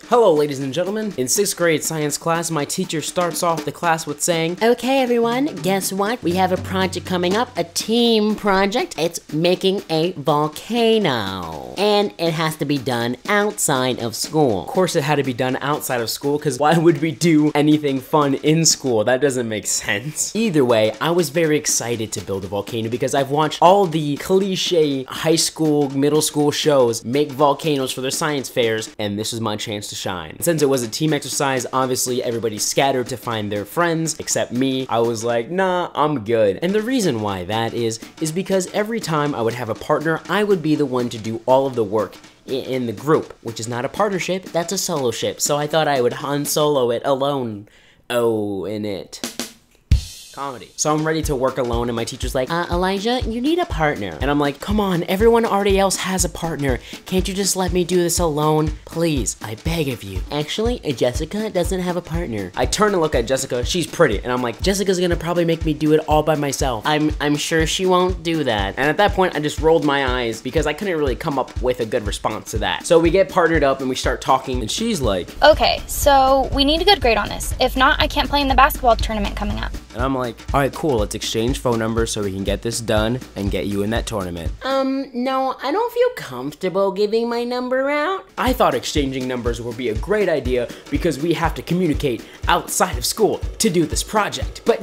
Hello ladies and gentlemen. In 6th grade science class, my teacher starts off the class with saying, "Okay everyone, guess what? We have a project coming up, a team project. It's making a volcano. And it has to be done outside of school." Of course it had to be done outside of school, because why would we do anything fun in school? That doesn't make sense. Either way, I was very excited to build a volcano because I've watched all the cliche high school, middle school shows make volcanoes for their science fairs, and this was my chance to shine. Since it was a team exercise, obviously everybody scattered to find their friends, except me. I was like, nah, I'm good. And the reason why that is because every time I would have a partner, I would be the one to do all of the work in the group, which is not a partnership, that's a solo ship. So I thought I would Han Solo it alone. Oh, in it. Comedy. So I'm ready to work alone, and my teacher's like, Elijah, you need a partner. and I'm like, come on, everyone already else has a partner. Can't you just let me do this alone? Please, I beg of you. Actually, Jessica doesn't have a partner. I turn and look at Jessica, she's pretty, and I'm like, Jessica's gonna probably make me do it all by myself. I'm sure she won't do that. And at that point, I just rolled my eyes because I couldn't really come up with a good response to that. So we get partnered up and we start talking, and she's like, "Okay, so we need a good grade on this. If not, I can't play in the basketball tournament coming up." and I'm like, all right, cool, let's exchange phone numbers so we can get this done and get you in that tournament. No, I don't feel comfortable giving my number out. I thought exchanging numbers would be a great idea because we have to communicate outside of school to do this project. But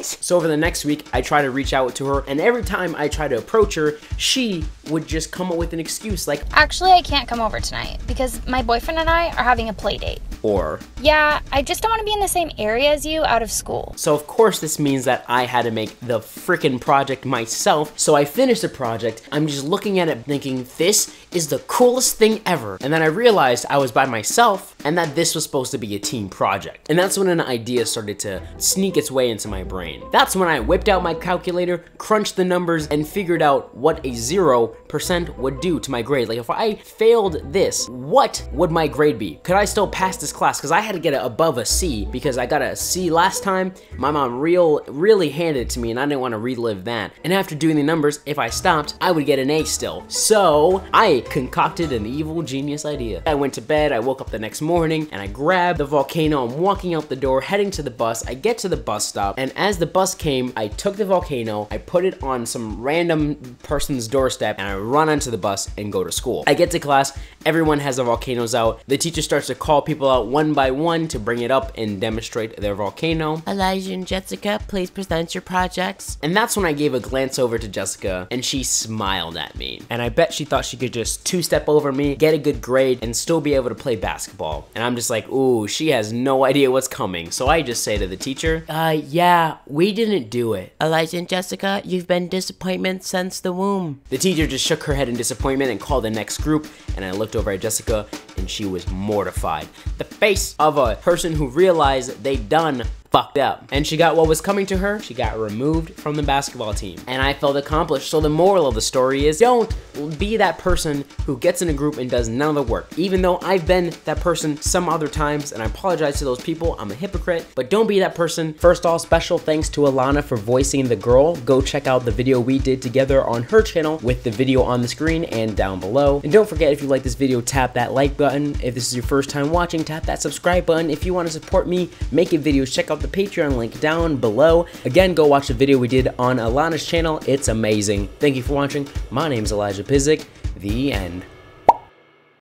so over the next week, I try to reach out to her, and every time I try to approach her, she would just come up with an excuse like, "Actually, I can't come over tonight because my boyfriend and I are having a play date." or. "Yeah, I just don't want to be in the same area as you out of school." So of course this means that I had to make the frickin' project myself. So I finished the project, I'm just looking at it thinking, this is the coolest thing ever. And then I realized I was by myself and that this was supposed to be a team project. And that's when an idea started to sneak its way into my brain. That's when I whipped out my calculator, crunched the numbers, and figured out what a 0% would do to my grade. Like if I failed this, what would my grade be? Could I still pass this class? Because I had to get it above a C because I got a C last time. My mom really handed it to me and I didn't want to relive that. And after doing the numbers, if I stopped, I would get an A still. So I concocted an evil genius idea. I went to bed, I woke up the next morning, and I grabbed the volcano. I'm walking out the door, heading to the bus. I get to the bus stop, and as the bus came, I took the volcano, I put it on some random person's doorstep, and I run onto the bus and go to school. I get to class, everyone has their volcanoes out. The teacher starts to call people out one by one to bring it up and demonstrate their volcano. Elijah and Jessica, please present your projects. And that's when I gave a glance over to Jessica, and she smiled at me. And I bet she thought she could just two-step over me, get a good grade, and still be able to play basketball. And I'm just like, ooh, she has no idea what's coming. So I just say to the teacher, yeah, we didn't do it. Elijah and Jessica, you've been disappointment since the womb. The teacher just shook her head in disappointment and called the next group, and I looked over at Jessica, and she was mortified. The face of a person who realized they done fucked up. And she got what was coming to her. She got removed from the basketball team. And I felt accomplished. So the moral of the story is, don't be that person who gets in a group and does none of the work. Even though I've been that person some other times, and I apologize to those people, I'm a hypocrite, but don't be that person. First off, special thanks to Alana for voicing the girl. Go check out the video we did together on her channel with the video on the screen and down below. And don't forget, if you like this video, tap that like button. If this is your first time watching, tap that subscribe button. If you want to support me making videos, check out the Patreon link down below. Again, go watch the video we did on Alana's channel. It's amazing. Thank you for watching. My name is Elijah Pysyk. The end.